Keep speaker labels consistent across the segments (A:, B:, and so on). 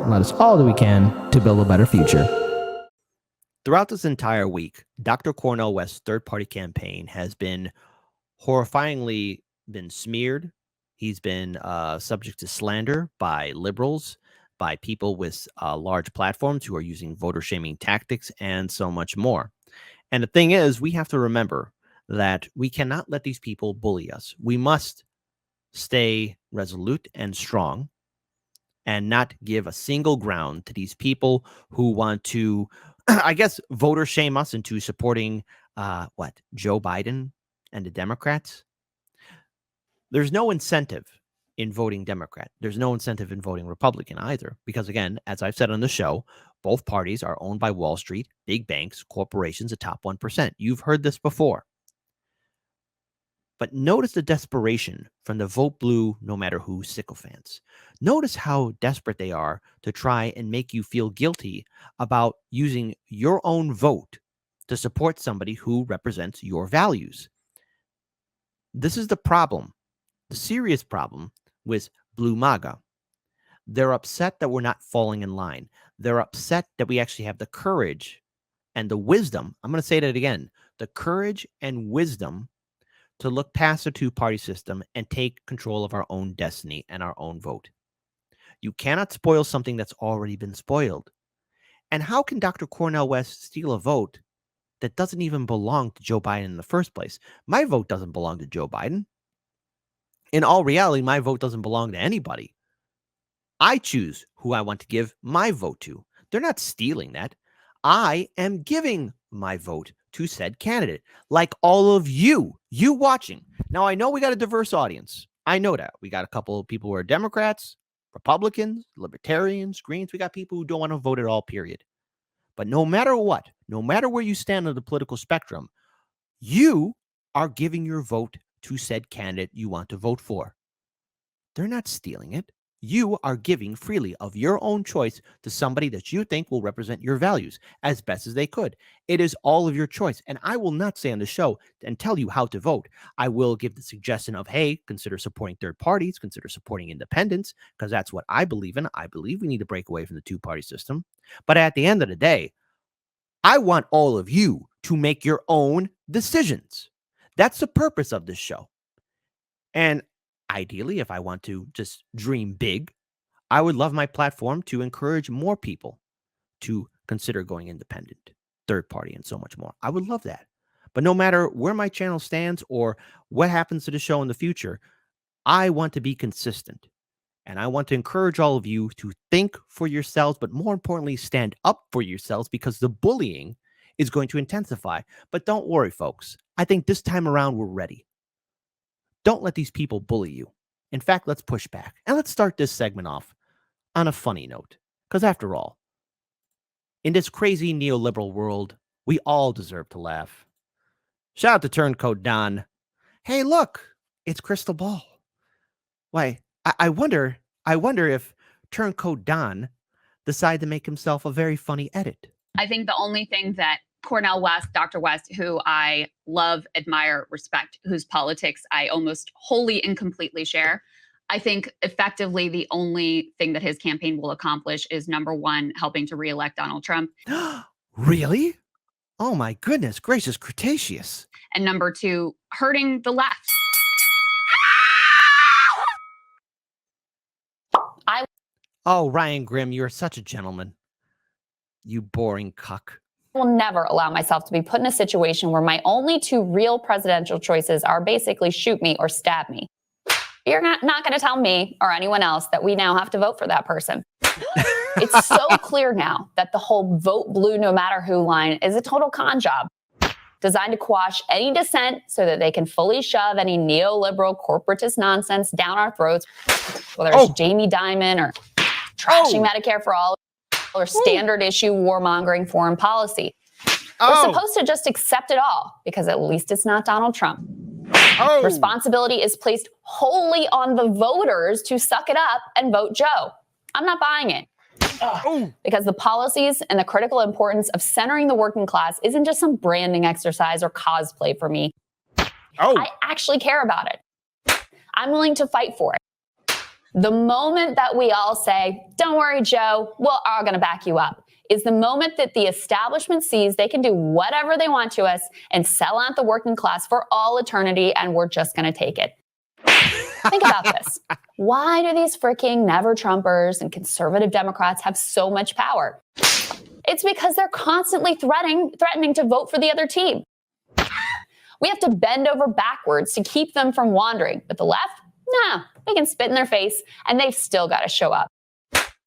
A: and let us all do we can to build a better future.
B: Throughout this entire week, Dr. Cornel West's third-party campaign has been horrifyingly smeared. He's been subject to slander by liberals, by people with large platforms who are using voter-shaming tactics, and so much more. And the thing is, we have to remember that we cannot let these people bully us. We must stay resolute and strong and not give a single ground to these people who want to, I guess, voter shame us into supporting Joe Biden and the Democrats. There's no incentive in voting Democrat. There's no incentive in voting Republican either, because again, as I've said on the show, both parties are owned by Wall Street, big banks, corporations, the top 1%. You've heard this before. But notice the desperation from the vote blue, no matter who sycophants. Notice how desperate they are to try and make you feel guilty about using your own vote to support somebody who represents your values. This is the problem, the serious problem with Blue MAGA. They're upset that we're not falling in line. They're upset that we actually have the courage and the wisdom. I'm going to say that again, the courage and wisdom to look past the two-party system and take control of our own destiny and our own vote. You cannot spoil something that's already been spoiled. And how can Dr. Cornel West steal a vote that doesn't even belong to Joe Biden in the first place? My vote doesn't belong to Joe Biden. In all reality, my vote doesn't belong to anybody. I choose who I want to give my vote to. They're not stealing that. I am giving my vote to said candidate, like all of you watching. Now, I know we got a diverse audience. I know that. We got a couple of people who are Democrats, Republicans, Libertarians, Greens. We got people who don't want to vote at all, period. But no matter what, no matter where you stand on the political spectrum, you are giving your vote to said candidate you want to vote for. They're not stealing it. You are giving freely of your own choice to somebody that you think will represent your values as best as they could. It is all of your choice. And I will not say on the show and tell you how to vote. I will give the suggestion of, hey, consider supporting third parties, consider supporting independents, because that's what I believe in. I believe we need to break away from the two-party system. But at the end of the day, I want all of you to make your own decisions. That's the purpose of this show. And ideally, if I want to just dream big, I would love my platform to encourage more people to consider going independent, third party, and so much more. I would love that. But no matter where my channel stands or what happens to the show in the future, I want to be consistent. And I want to encourage all of you to think for yourselves, but more importantly, stand up for yourselves, because the bullying is going to intensify. But don't worry, folks. I think this time around, we're ready. Don't let these people bully you. In fact, let's push back. And let's start this segment off on a funny note. Because after all, in this crazy neoliberal world, we all deserve to laugh. Shout out to Turncoat Don. Hey, look, it's Crystal Ball. Why, I wonder if Turncoat Don decided to make himself a very funny edit.
C: I think the only thing that Cornel West, Dr. West, who I love, admire, respect, whose politics I almost wholly and completely share, I think effectively the only thing that his campaign will accomplish is, number one, helping to reelect Donald Trump.
B: Really? Oh my goodness gracious, Cretaceous.
C: And number two, hurting the left.
B: Oh, Ryan Grimm, you're such a gentleman. You boring cuck.
D: I will never allow myself to be put in a situation where my only two real presidential choices are basically shoot me or stab me. You're not going to tell me or anyone else that we now have to vote for that person. It's so clear now that the whole vote blue no matter who line is a total con job designed to quash any dissent so that they can fully shove any neoliberal corporatist nonsense down our throats, whether it's Jamie Dimon or trashing Medicare for all or standard issue warmongering foreign policy. We're supposed to just accept it all because at least it's not Donald Trump. Responsibility is placed wholly on the voters to suck it up and vote Joe. I'm not buying it. Because the policies and the critical importance of centering the working class isn't just some branding exercise or cosplay for me. I actually care about it. I'm willing to fight for it. The moment that we all say, don't worry, Joe, we're all going to back you up, is the moment that the establishment sees they can do whatever they want to us and sell out the working class for all eternity, and we're just going to take it. Think about this. Why do these freaking never-Trumpers and conservative Democrats have so much power? It's because they're constantly threatening to vote for the other team. We have to bend over backwards to keep them from wandering. But the left, nah, we can spit in their face, and they've still got to show up.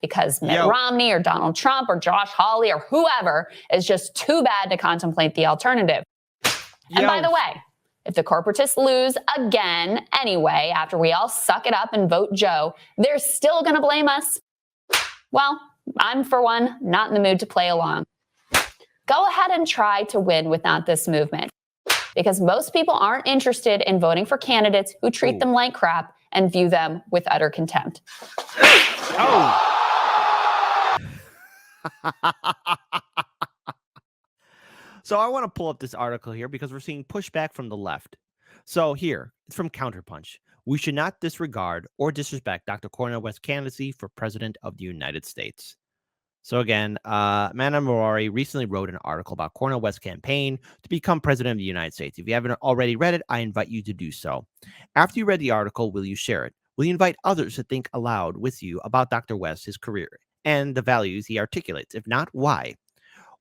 D: Because Mitt Romney or Donald Trump or Josh Hawley or whoever is just too bad to contemplate the alternative. And by the way, if the corporatists lose again anyway, after we all suck it up and vote Joe, they're still going to blame us. Well, I'm, for one, not in the mood to play along. Go ahead and try to win without this movement, because most people aren't interested in voting for candidates who treat them like crap and view them with utter contempt.
B: So I want to pull up this article here because we're seeing pushback from the left. So here, it's from Counterpunch. We should not disregard or disrespect Dr. Cornel West's candidacy for president of the United States. So again, Mana Morari recently wrote an article about Cornel West's campaign to become president of the United States. If you haven't already read it, I invite you to do so. After you read the article, will you share it? Will you invite others to think aloud with you about Dr. West, his career, and the values he articulates? If not, why?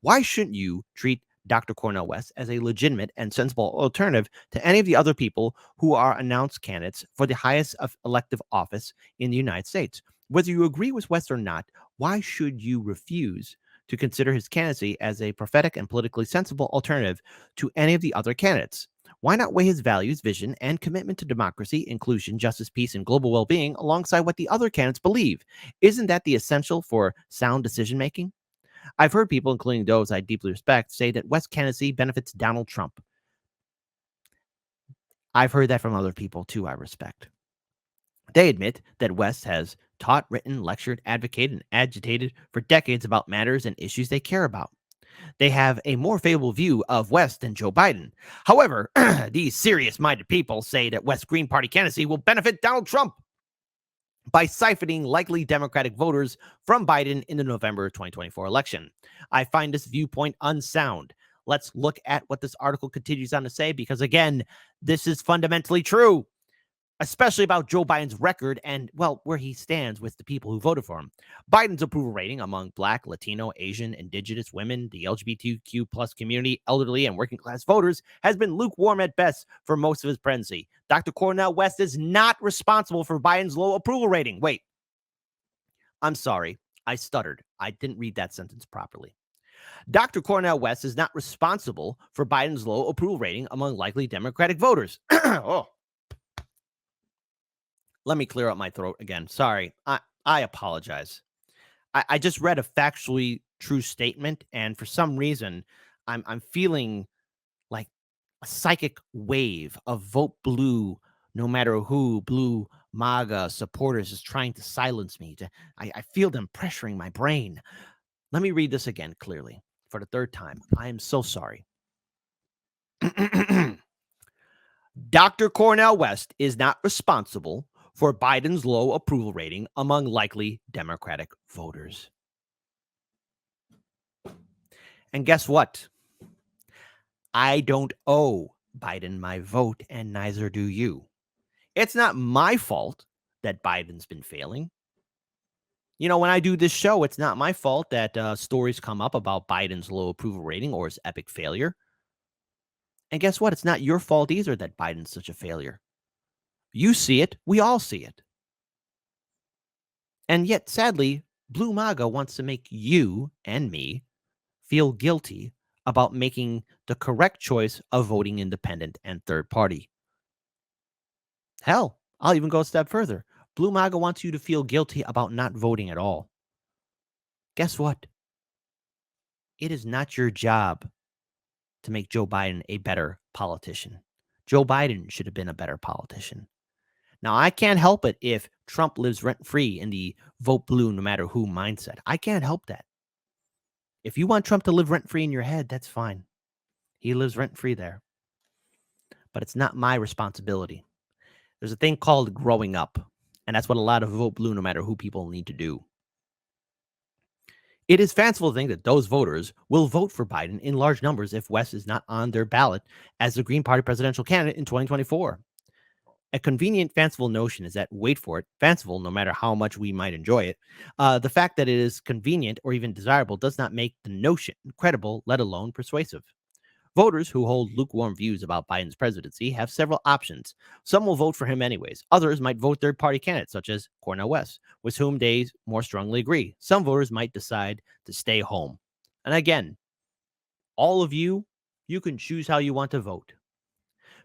B: Why shouldn't you treat Dr. Cornel West as a legitimate and sensible alternative to any of the other people who are announced candidates for the highest elective office in the United States? Whether you agree with West or not, why should you refuse to consider his candidacy as a prophetic and politically sensible alternative to any of the other candidates? Why not weigh his values, vision, and commitment to democracy, inclusion, justice, peace, and global well-being alongside what the other candidates believe? Isn't that the essential for sound decision-making? I've heard people, including those I deeply respect, say that West's candidacy benefits Donald Trump. I've heard that from other people, too, I respect. They admit that West has taught, written, lectured, advocated, and agitated for decades about matters and issues they care about. They have a more favorable view of West than Joe Biden. However, these serious-minded people say that West's Green Party candidacy will benefit Donald Trump by siphoning likely Democratic voters from Biden in the November 2024 election. I find this viewpoint unsound. Let's look at what this article continues on to say, because again, this is fundamentally true, especially about Joe Biden's record and, well, where he stands with the people who voted for him. Biden's approval rating among Black, Latino, Asian, Indigenous women, the LGBTQ plus community, elderly, and working class voters has been lukewarm at best for most of his presidency. Dr. Cornel West is not responsible for Biden's low approval rating. Wait, I'm sorry. I stuttered. I didn't read that sentence properly. Dr. Cornel West is not responsible for Biden's low approval rating among likely Democratic voters. Let me clear up my throat again. Sorry. I apologize. I just read a factually true statement, and for some reason, I'm feeling like a psychic wave of vote blue, no matter who, blue MAGA supporters is trying to silence me. I feel them pressuring my brain. Let me read this again clearly for the third time. I am so sorry. Dr. Cornel West is not responsible for Biden's low approval rating among likely Democratic voters. And guess what? I don't owe Biden my vote, and neither do you. It's not my fault that Biden's been failing. You know, when I do this show, it's not my fault that stories come up about Biden's low approval rating or his epic failure. And guess what? It's not your fault either that Biden's such a failure. You see it. We all see it. And yet, sadly, Blue MAGA wants to make you and me feel guilty about making the correct choice of voting independent and third party. Hell, I'll even go a step further. Blue MAGA wants you to feel guilty about not voting at all. Guess what? It is not your job to make Joe Biden a better politician. Joe Biden should have been a better politician. Now, I can't help it if Trump lives rent-free in the vote blue no matter who mindset. I can't help that. If you want Trump to live rent-free in your head, that's fine. He lives rent-free there. But it's not my responsibility. There's a thing called growing up. And that's what a lot of vote blue, no matter who people need to do. It is fanciful to think that those voters will vote for Biden in large numbers if West is not on their ballot as the Green Party presidential candidate in 2024. A convenient, fanciful notion is that, wait for it, fanciful no matter how much we might enjoy it, the fact that it is convenient or even desirable does not make the notion credible, let alone persuasive. Voters who hold lukewarm views about Biden's presidency have several options. Some will vote for him anyways. Others might vote third-party candidates, such as Cornel West, with whom they more strongly agree. Some voters might decide to stay home. And again, all of you can choose how you want to vote.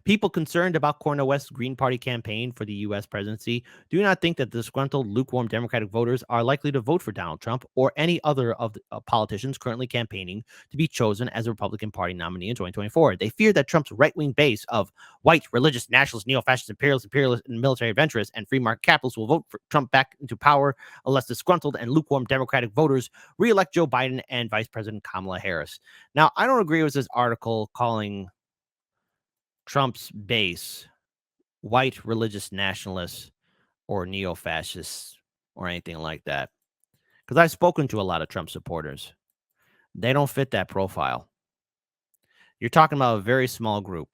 B: People concerned about Cornel West's Green Party campaign for the U.S. presidency do not think that the disgruntled, lukewarm Democratic voters are likely to vote for Donald Trump or any other of the politicians currently campaigning to be chosen as a Republican Party nominee in 2024. They fear that Trump's right-wing base of white, religious, nationalist, neo-fascist, imperialist, and military adventurers and free market capitalists will vote for Trump back into power unless disgruntled and lukewarm Democratic voters re-elect Joe Biden and Vice President Kamala Harris. Now, I don't agree with this article calling Trump's base white religious nationalists or neo-fascists or anything like that, because I've spoken to a lot of Trump supporters. They don't fit that profile. You're talking about a very small group.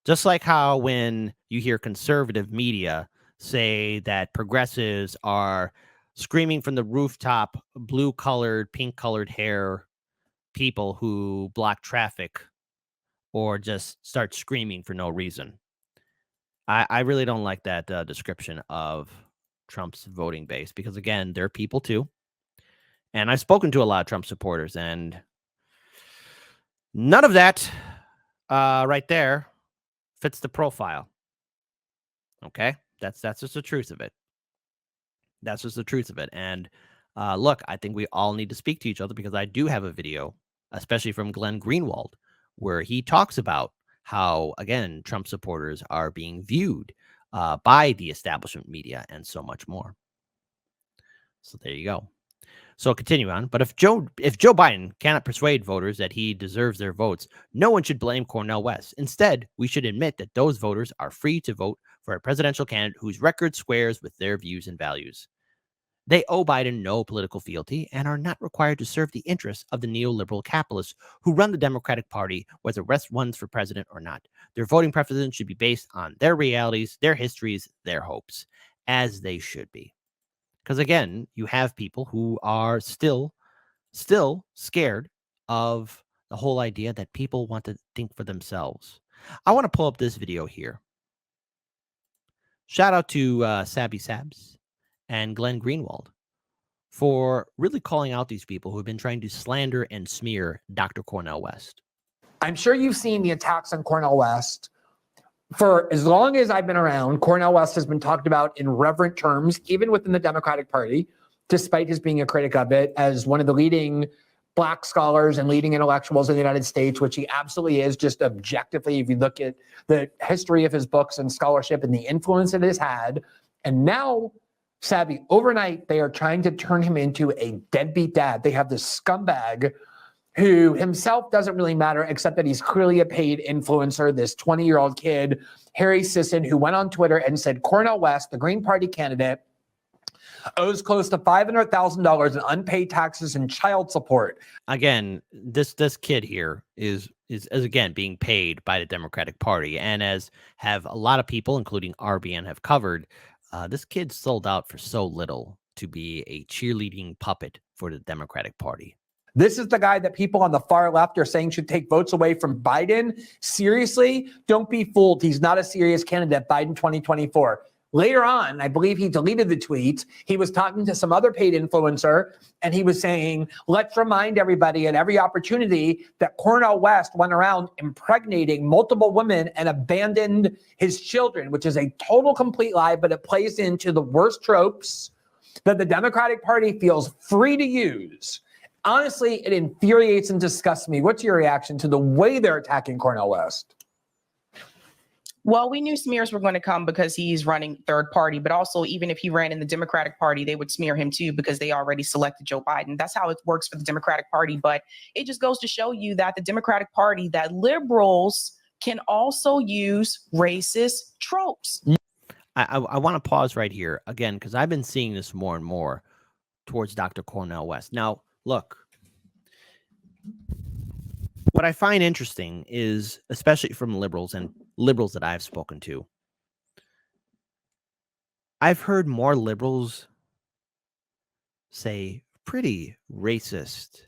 B: Just like how when you hear conservative media say that progressives are screaming from the rooftop, blue-colored, pink-colored hair people who block traffic or just start screaming for no reason. I really don't like that description of Trump's voting base because, again, they're people too. And I've spoken to a lot of Trump supporters, and none of that right there fits the profile. Okay? That's just the truth of it. That's just the truth of it. And look, I think we all need to speak to each other because I do have a video, especially from Glenn Greenwald, where he talks about how, again, Trump supporters are being viewed by the establishment media and so much more. So there you go. So continue on. But if Joe Biden cannot persuade voters that he deserves their votes, no one should blame Cornel West. Instead, we should admit that those voters are free to vote for a presidential candidate whose record squares with their views and values. They owe Biden no political fealty and are not required to serve the interests of the neoliberal capitalists who run the Democratic Party, whether West runs for president or not. Their voting preferences should be based on their realities, their histories, their hopes, as they should be. Because, again, you have people who are still scared of the whole idea that people want to think for themselves. I want to pull up this video here. Shout out to Sabby Sabs and Glenn Greenwald for really calling out these people who have been trying to slander and smear Dr. Cornel West.
E: I'm sure you've seen the attacks on Cornel West. For as long as I've been around, Cornel West has been talked about in reverent terms, even within the Democratic Party, despite his being a critic of it, as one of the leading Black scholars and leading intellectuals in the United States, which he absolutely is, just objectively, if you look at the history of his books and scholarship and the influence it has had. And now, Sabby, overnight, they are trying to turn him into a deadbeat dad. They have this scumbag who himself doesn't really matter, except that he's clearly a paid influencer, this 20-year-old kid, Harry Sisson, who went on Twitter and said Cornel West, the Green Party candidate, owes close to $500,000 in unpaid taxes and child support.
B: Again, this kid here is again being paid by the Democratic Party, and as have a lot of people, including RBN, have covered, this kid sold out for so little to be a cheerleading puppet for the Democratic Party.
E: This is the guy that people on the far left are saying should take votes away from Biden. Seriously, don't be fooled. He's not a serious candidate, Biden 2024. Later on, I believe he deleted the tweet. He was talking to some other paid influencer, and he was saying, let's remind everybody at every opportunity that Cornel West went around impregnating multiple women and abandoned his children, which is a total complete lie, but it plays into the worst tropes that the Democratic Party feels free to use. Honestly, it infuriates and disgusts me. What's your reaction to the way they're attacking Cornel West?
F: Well, we knew smears were going to come because he's running third party, but also even if he ran in the Democratic Party, they would smear him too because they already selected Joe Biden. That's how it works for the Democratic Party. But it just goes to show you that the Democratic Party, that liberals can also use racist tropes.
B: I want to pause right here again because I've been seeing this more and more towards Dr. Cornel West. Now, look, what I find interesting is, especially from liberals and liberals that I've spoken to, I've heard more liberals say pretty racist,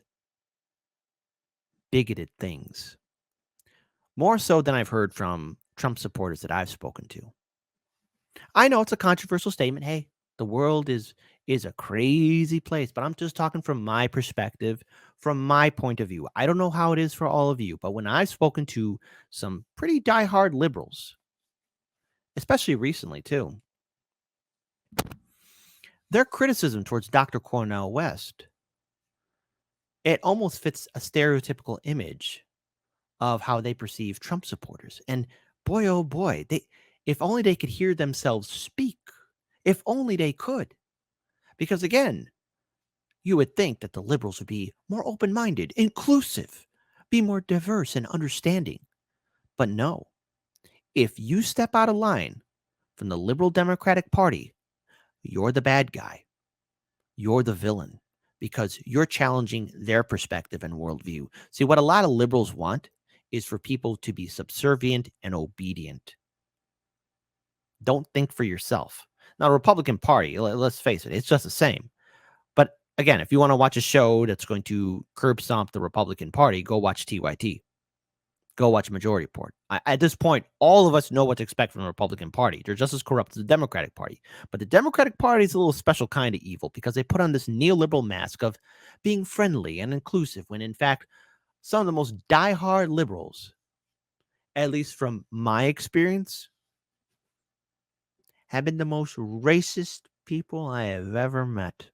B: bigoted things, more so than I've heard from Trump supporters that I've spoken to. I know it's a controversial statement. Hey, the world is a crazy place, but I'm just talking from my perspective, from my point of view. I don't know how it is for all of you, but when I've spoken to some pretty diehard liberals, especially recently too, their criticism towards Dr. Cornel West, it almost fits a stereotypical image of how they perceive Trump supporters. And boy, oh boy, if only they could hear themselves speak, if only they could. Because again, you would think that the liberals would be more open-minded, inclusive, be more diverse and understanding. But no, if you step out of line from the liberal Democratic Party, you're the bad guy. You're the villain because you're challenging their perspective and worldview. See, what a lot of liberals want is for people to be subservient and obedient. Don't think for yourself. Now, the Republican Party, let's face it, it's just the same. But again, if you want to watch a show that's going to curb stomp the Republican Party, go watch TYT. Go watch Majority Report. At this point, all of us know what to expect from the Republican Party. They're just as corrupt as the Democratic Party. But the Democratic Party is a little special kind of evil because they put on this neoliberal mask of being friendly and inclusive when, in fact, some of the most diehard liberals, at least from my experience, have been the most racist people I have ever met.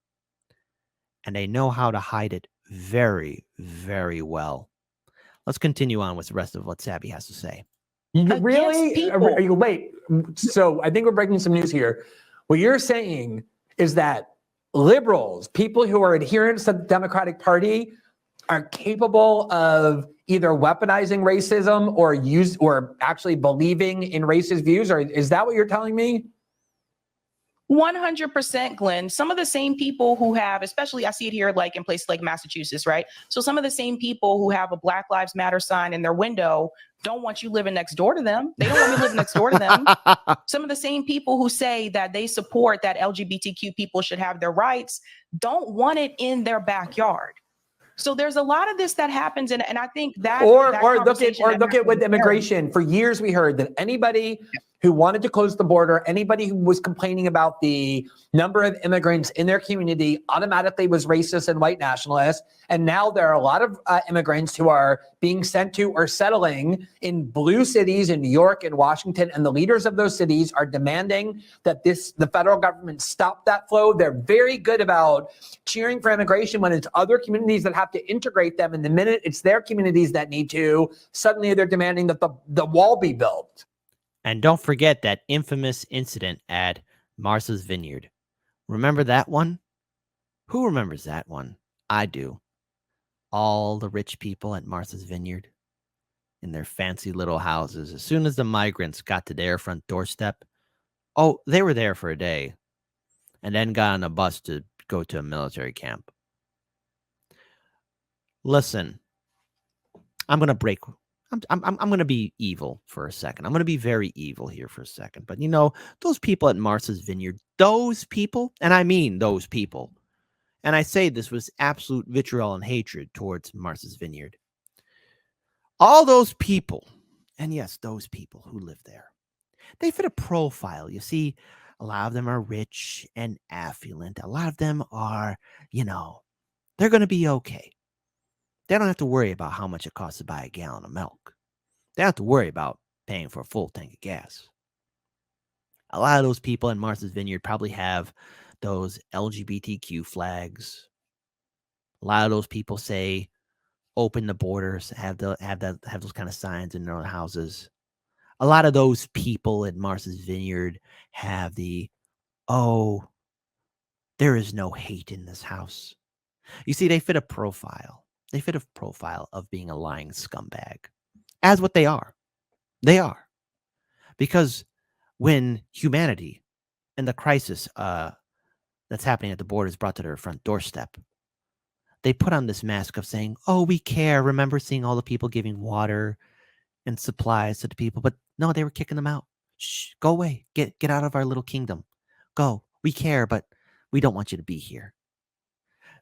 B: And they know how to hide it very, very well. Let's continue on with the rest of what Sabby has to say.
E: Really?
F: people.
E: Are you wait? So I think we're breaking some news here. What you're saying is that liberals, people who are adherents to the Democratic Party, are capable of either weaponizing racism or actually believing in racist views? Or is that what you're telling me?
F: 100%, Glenn. Some of the same people who have, especially I see it here like in places like Massachusetts, right? So some of the same people who have a Black Lives Matter sign in their window don't want you living next door to them. They don't want me living next door to them. Some of the same people who say that they support that LGBTQ people should have their rights don't want it in their backyard. So there's a lot of this that happens, and I think that
E: Or
F: conversation
E: look at with immigration. For years, we heard that anybody who wanted to close the border, anybody who was complaining about the number of immigrants in their community automatically was racist and white nationalist. And now there are a lot of immigrants who are being sent to or settling in blue cities in New York and Washington. And the leaders of those cities are demanding that the federal government stop that flow. They're very good about cheering for immigration when it's other communities that have to integrate them. And the minute it's their communities that need to, suddenly they're demanding that the wall be built.
B: And don't forget that infamous incident at Martha's Vineyard. Remember that one? Who remembers that one? I do. All the rich people at Martha's Vineyard in their fancy little houses. As soon as the migrants got to their front doorstep, oh, they were there for a day and then got on a bus to go to a military camp. Listen, I'm going to break. I'm going to be evil for a second. I'm going to be very evil here for a second. But, you know, those people at Martha's Vineyard, those people, and I mean those people, and I say this with absolute vitriol and hatred towards Martha's Vineyard. All those people, and yes, those people who live there, they fit a profile. You see, a lot of them are rich and affluent. A lot of them are, you know, they're going to be okay. They don't have to worry about how much it costs to buy a gallon of milk. They don't have to worry about paying for a full tank of gas. A lot of those people in Martha's Vineyard probably have those LGBTQ flags. A lot of those people say, open the borders, have those kind of signs in their own houses. A lot of those people at Martha's Vineyard have oh, there is no hate in this house. You see, they fit a profile. They fit a profile of being a lying scumbag. As what they are. They are. Because when humanity and the crisis that's happening at the border is brought to their front doorstep, they put on this mask of saying, oh, we care. Remember seeing all the people giving water and supplies to the people? But no, they were kicking them out. Shh, go away. Get out of our little kingdom. Go. We care, but we don't want you to be here.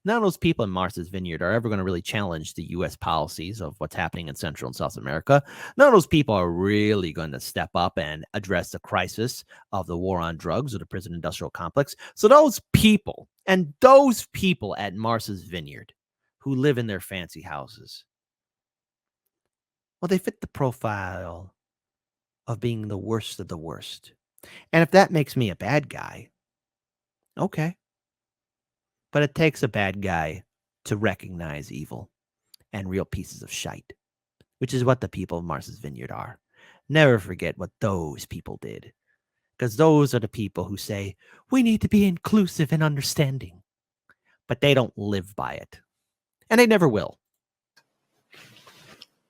B: None of those people in Martha's Vineyard are ever going to really challenge the U.S. policies of what's happening in Central and South America. None of those people are really going to step up and address the crisis of the war on drugs or the prison industrial complex. So those people at Martha's Vineyard who live in their fancy houses, well, they fit the profile of being the worst of the worst. And if that makes me a bad guy, okay. But it takes a bad guy to recognize evil and real pieces of shite, which is what the people of Martha's Vineyard are. Never forget what those people did, because those are the people who say, we need to be inclusive and understanding, but they don't live by it, and they never will.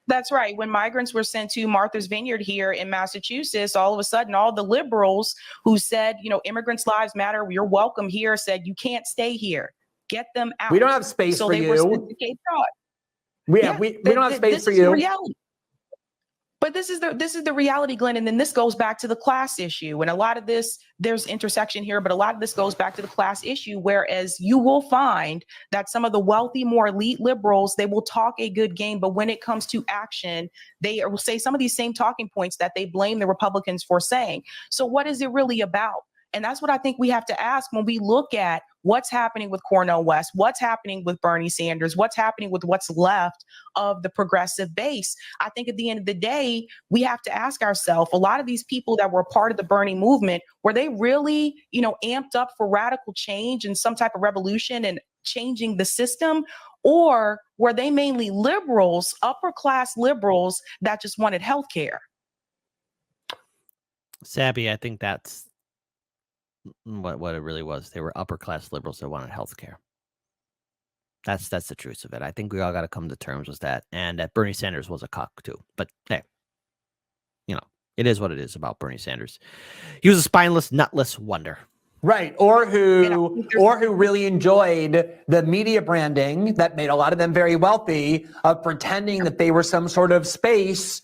F: That's right. When migrants were sent to Martha's Vineyard here in Massachusetts, all of a sudden, all the liberals who said, immigrants' lives matter, you're welcome here, said, you can't stay here. Get them out.
E: We don't have space
F: so
E: for
F: they
E: you.
F: Were sent to Cape Cod.
E: We don't have space for you.
F: Reality. But this is the reality, Glenn. And then this goes back to the class issue. And a lot of this, there's intersection here, but a lot of this goes back to the class issue, whereas you will find that some of the wealthy, more elite liberals, they will talk a good game, but when it comes to action, they will say some of these same talking points that they blame the Republicans for saying. So what is it really about? And that's what I think we have to ask when we look at what's happening with Cornel West, what's happening with Bernie Sanders, what's happening with what's left of the progressive base. I think at the end of the day, we have to ask ourselves, a lot of these people that were part of the Bernie movement, were they really, amped up for radical change and some type of revolution and changing the system? Or were they mainly liberals, upper class liberals that just wanted health care?
B: Sabby, I think that's what it really was. They were upper class liberals that wanted health care. That's the truth of it. I think we all got to come to terms with that. And that Bernie Sanders was a cock too. But hey, it is what it is about Bernie Sanders. He was a spineless, nutless wonder.
E: Right. Or who really enjoyed the media branding that made a lot of them very wealthy of pretending that they were some sort of space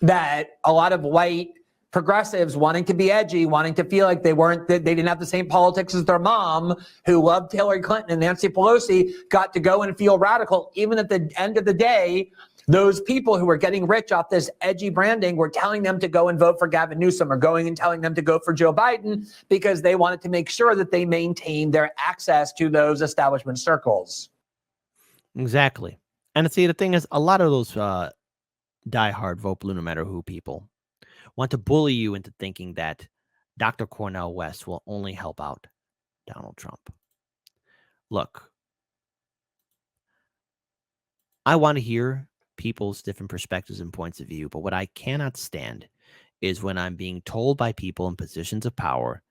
E: that a lot of white progressives wanting to be edgy, wanting to feel like they didn't have the same politics as their mom, who loved Hillary Clinton and Nancy Pelosi, got to go and feel radical. Even at the end of the day, those people who were getting rich off this edgy branding were telling them to go and vote for Gavin Newsom, or going and telling them to go for Joe Biden, because they wanted to make sure that they maintained their access to those establishment circles.
B: Exactly. And see, the thing is, a lot of those diehard vote blue no matter who people want to bully you into thinking that Dr. Cornel West will only help out Donald Trump. Look, I want to hear people's different perspectives and points of view, but what I cannot stand is when I'm being told by people in positions of power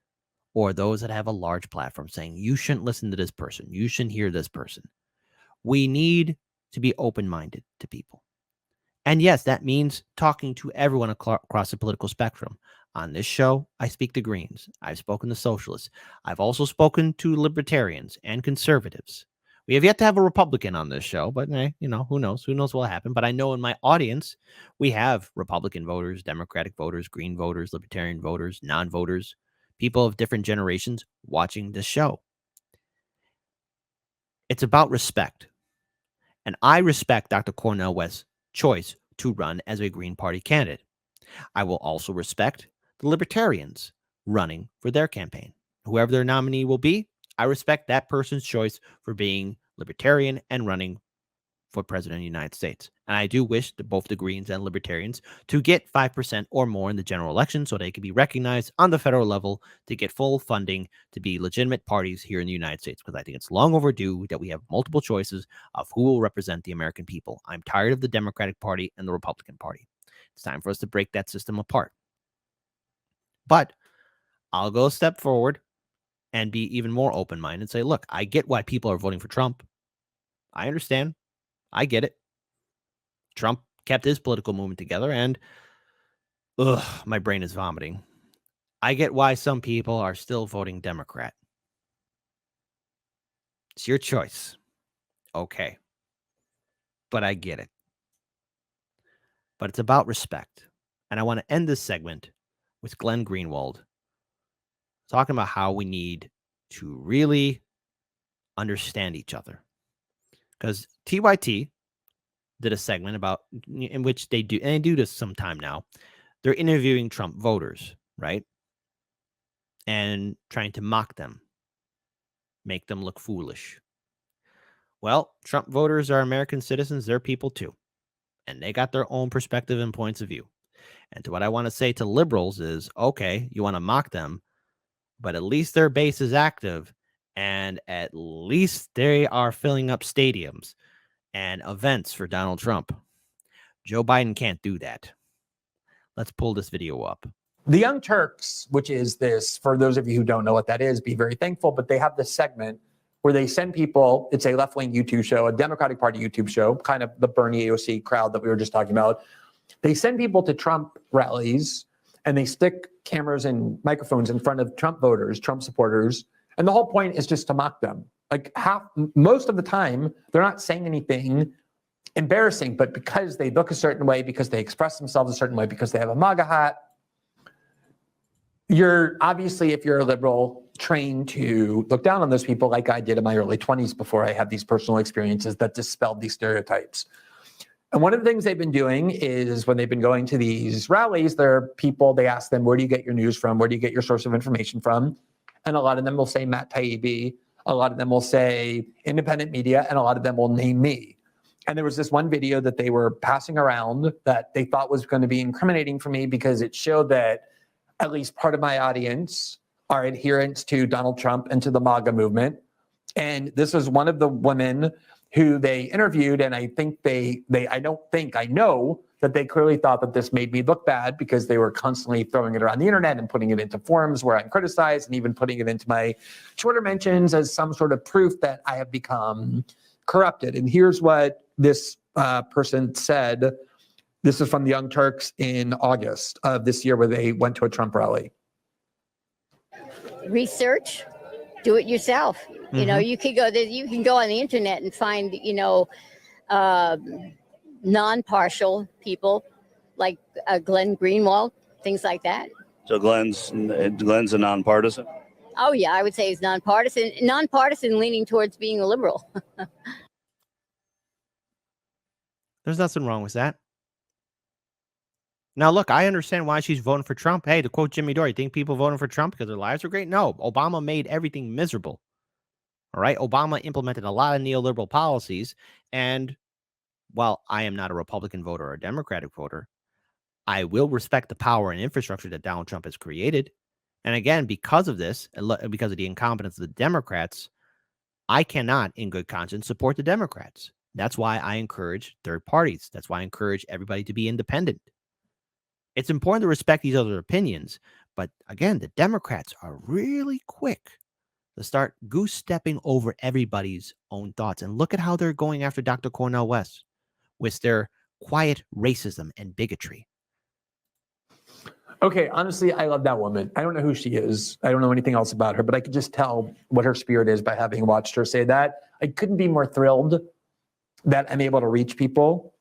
B: or those that have a large platform saying, you shouldn't listen to this person, you shouldn't hear this person. We need to be open-minded to people. And yes, that means talking to everyone across the political spectrum. On this show, I speak to Greens. I've spoken to socialists. I've also spoken to libertarians and conservatives. We have yet to have a Republican on this show, but who knows? Who knows what will happen? But I know in my audience, we have Republican voters, Democratic voters, Green voters, Libertarian voters, non-voters, people of different generations watching this show. It's about respect. And I respect Dr. Cornel West's choice to run as a Green Party candidate. I will also respect the Libertarians running for their campaign. Whoever their nominee will be, I respect that person's choice for being Libertarian and running for President of the United States. And I do wish that both the Greens and Libertarians to get 5% or more in the general election so they can be recognized on the federal level to get full funding to be legitimate parties here in the United States, because I think it's long overdue that we have multiple choices of who will represent the American people. I'm tired of the Democratic Party and the Republican Party. It's time for us to break that system apart. But I'll go a step forward and be even more open-minded and say, look, I get why people are voting for Trump. I understand. I get it. Trump kept his political movement together, and my brain is vomiting. I get why some people are still voting Democrat. It's your choice. Okay. But I get it. But it's about respect. And I want to end this segment with Glenn Greenwald talking about how we need to really understand each other. Because TYT did a segment about in which they do, and they do this sometime now. They're interviewing Trump voters, right? And trying to mock them, make them look foolish. Well, Trump voters are American citizens. They're people too. And they got their own perspective and points of view. And to what I want to say to liberals is, okay, you want to mock them, but at least their base is active. And at least they are filling up stadiums and events for Donald Trump. Joe Biden can't do that. Let's pull this video up.
E: The Young Turks, which is this, for those of you who don't know what that is, be very thankful, but they have this segment where they send people, it's a left-wing YouTube show, a Democratic Party YouTube show, kind of the Bernie AOC crowd that we were just talking about. They send people to Trump rallies and they stick cameras and microphones in front of Trump voters, Trump supporters, and the whole point is just to mock them. Like most of the time, they're not saying anything embarrassing, but because they look a certain way, because they express themselves a certain way, because they have a MAGA hat, you're obviously, if you're a liberal, trained to look down on those people like I did in my early 20s before I had these personal experiences that dispelled these stereotypes. And one of the things they've been doing is when they've been going to these rallies, there are people, they ask them, where do you get your news from? Where do you get your source of information from? And a lot of them will say Matt Taibbi. A lot of them will say independent media, and a lot of them will name me. And there was this one video that they were passing around that they thought was going to be incriminating for me because it showed that at least part of my audience are adherents to Donald Trump and to the MAGA movement. And this was one of the women who they interviewed. And I think I know that they clearly thought that this made me look bad because they were constantly throwing it around the internet and putting it into forums where I'm criticized and even putting it into my Twitter mentions as some sort of proof that I have become corrupted. And here's what this person said. This is from the Young Turks in August of this year where they went to a Trump rally.
G: Research, do it yourself. Mm-hmm. You know, you can go on the internet and find, non-partial people like Glenn Greenwald, things like that.
H: So Glenn's a nonpartisan?
G: Oh, yeah, I would say he's nonpartisan leaning towards being a liberal.
B: There's nothing wrong with that. Now, look, I understand why she's voting for Trump. Hey, to quote Jimmy Dore, you think people voting for Trump because their lives are great? No, Obama made everything miserable. All right, Obama implemented a lot of neoliberal policies. And while I am not a Republican voter or a Democratic voter, I will respect the power and infrastructure that Donald Trump has created. And again, because of this, because of the incompetence of the Democrats, I cannot, in good conscience, support the Democrats. That's why I encourage third parties. That's why I encourage everybody to be independent. It's important to respect each other's opinions. But again, the Democrats are really quick to start goose-stepping over everybody's own thoughts. And look at how they're going after Dr. Cornel West with their quiet racism and bigotry.
E: Okay, honestly, I love that woman. I don't know who she is. I don't know anything else about her, but I could just tell what her spirit is by having watched her say that. I couldn't be more thrilled that I'm able to reach people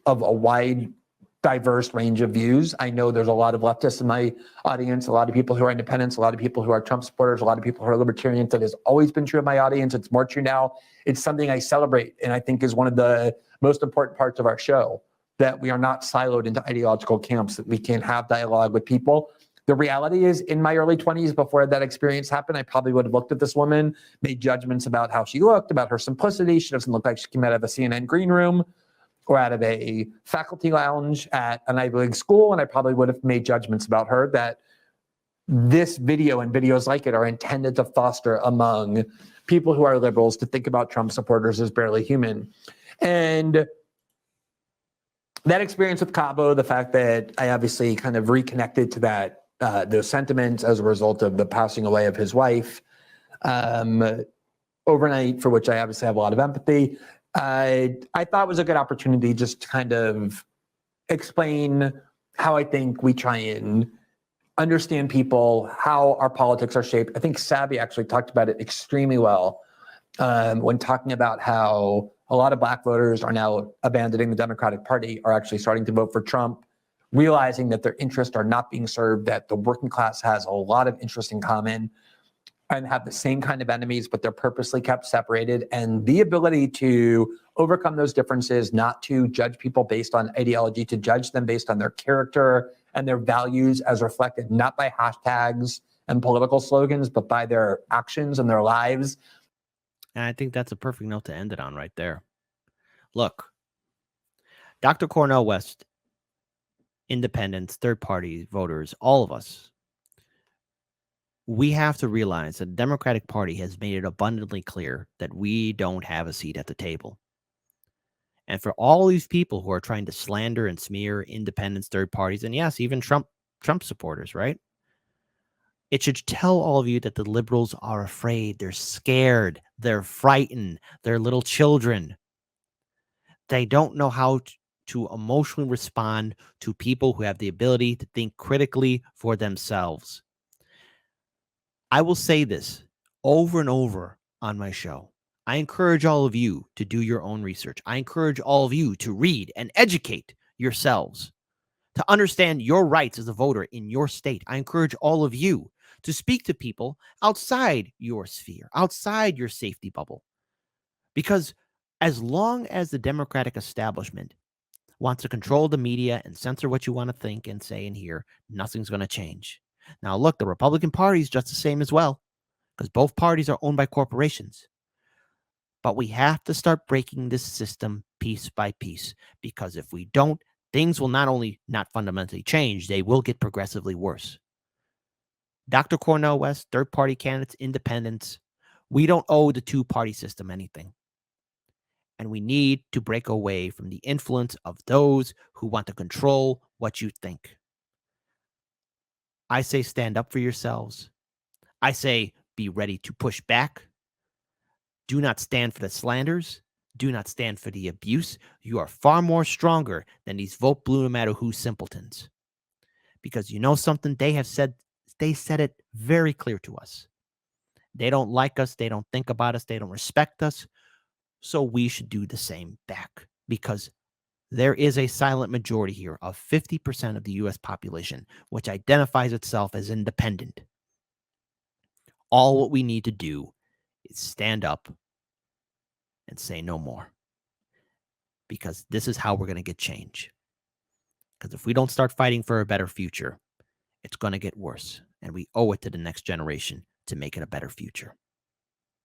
E: of a wide, diverse range of views. I know there's a lot of leftists in my audience, a lot of people who are independents, a lot of people who are Trump supporters, a lot of people who are libertarians. That has always been true of my audience. It's more true now. It's something I celebrate and I think is one of the most important parts of our show, that we are not siloed into ideological camps, that we can have dialogue with people. The reality is, in my early 20s, before that experience happened, I probably would have looked at this woman, made judgments about how she looked, about her simplicity. She doesn't look like she came out of a CNN green room or out of a faculty lounge at an Ivy League school, and I probably would have made judgments about her that this video and videos like it are intended to foster among people who are liberals to think about Trump supporters as barely human. And that experience with Cabo, the fact that I obviously kind of reconnected to that, those sentiments as a result of the passing away of his wife overnight, for which I obviously have a lot of empathy, I thought was a good opportunity just to kind of explain how I think we try and understand people, how our politics are shaped. I think Savvy actually talked about it extremely well when talking about how a lot of Black voters are now abandoning the Democratic Party, are actually starting to vote for Trump, realizing that their interests are not being served, that the working class has a lot of interests in common and have the same kind of enemies, but they're purposely kept separated. And the ability to overcome those differences, not to judge people based on ideology, to judge them based on their character and their values as reflected not by hashtags and political slogans, but by their actions and their lives.
B: And I think that's a perfect note to end it on right there. Look, Dr. Cornel West, independents, third-party voters, all of us, we have to realize that the Democratic Party has made it abundantly clear that we don't have a seat at the table. And for all these people who are trying to slander and smear independents, third parties, and yes, even Trump supporters, right? It should tell all of you that the liberals are afraid, they're scared, they're frightened, they're little children. They don't know how to emotionally respond to people who have the ability to think critically for themselves. I will say this over and over on my show. I encourage all of you to do your own research. I encourage all of you to read and educate yourselves, to understand your rights as a voter in your state. I encourage all of you to speak to people outside your sphere, outside your safety bubble. Because as long as the Democratic establishment wants to control the media and censor what you want to think and say and hear, nothing's going to change. Now, look, the Republican Party is just the same as well, because both parties are owned by corporations. But we have to start breaking this system piece by piece, because if we don't, things will not only not fundamentally change, they will get progressively worse. Dr. Cornel West, third-party candidates, independents, we don't owe the two-party system anything. And we need to break away from the influence of those who want to control what you think. I say stand up for yourselves. I say be ready to push back. Do not stand for the slanders. Do not stand for the abuse. You are far more stronger than these vote blue no matter who simpletons. Because you know something? They said it very clear to us. They don't like us. They don't think about us. They don't respect us. So we should do the same back, because there is a silent majority here of 50% of the U.S. population, which identifies itself as independent. All what we need to do is stand up and say no more, because this is how we're going to get change. Because if we don't start fighting for a better future, it's going to get worse, and we owe it to the next generation to make it a better future.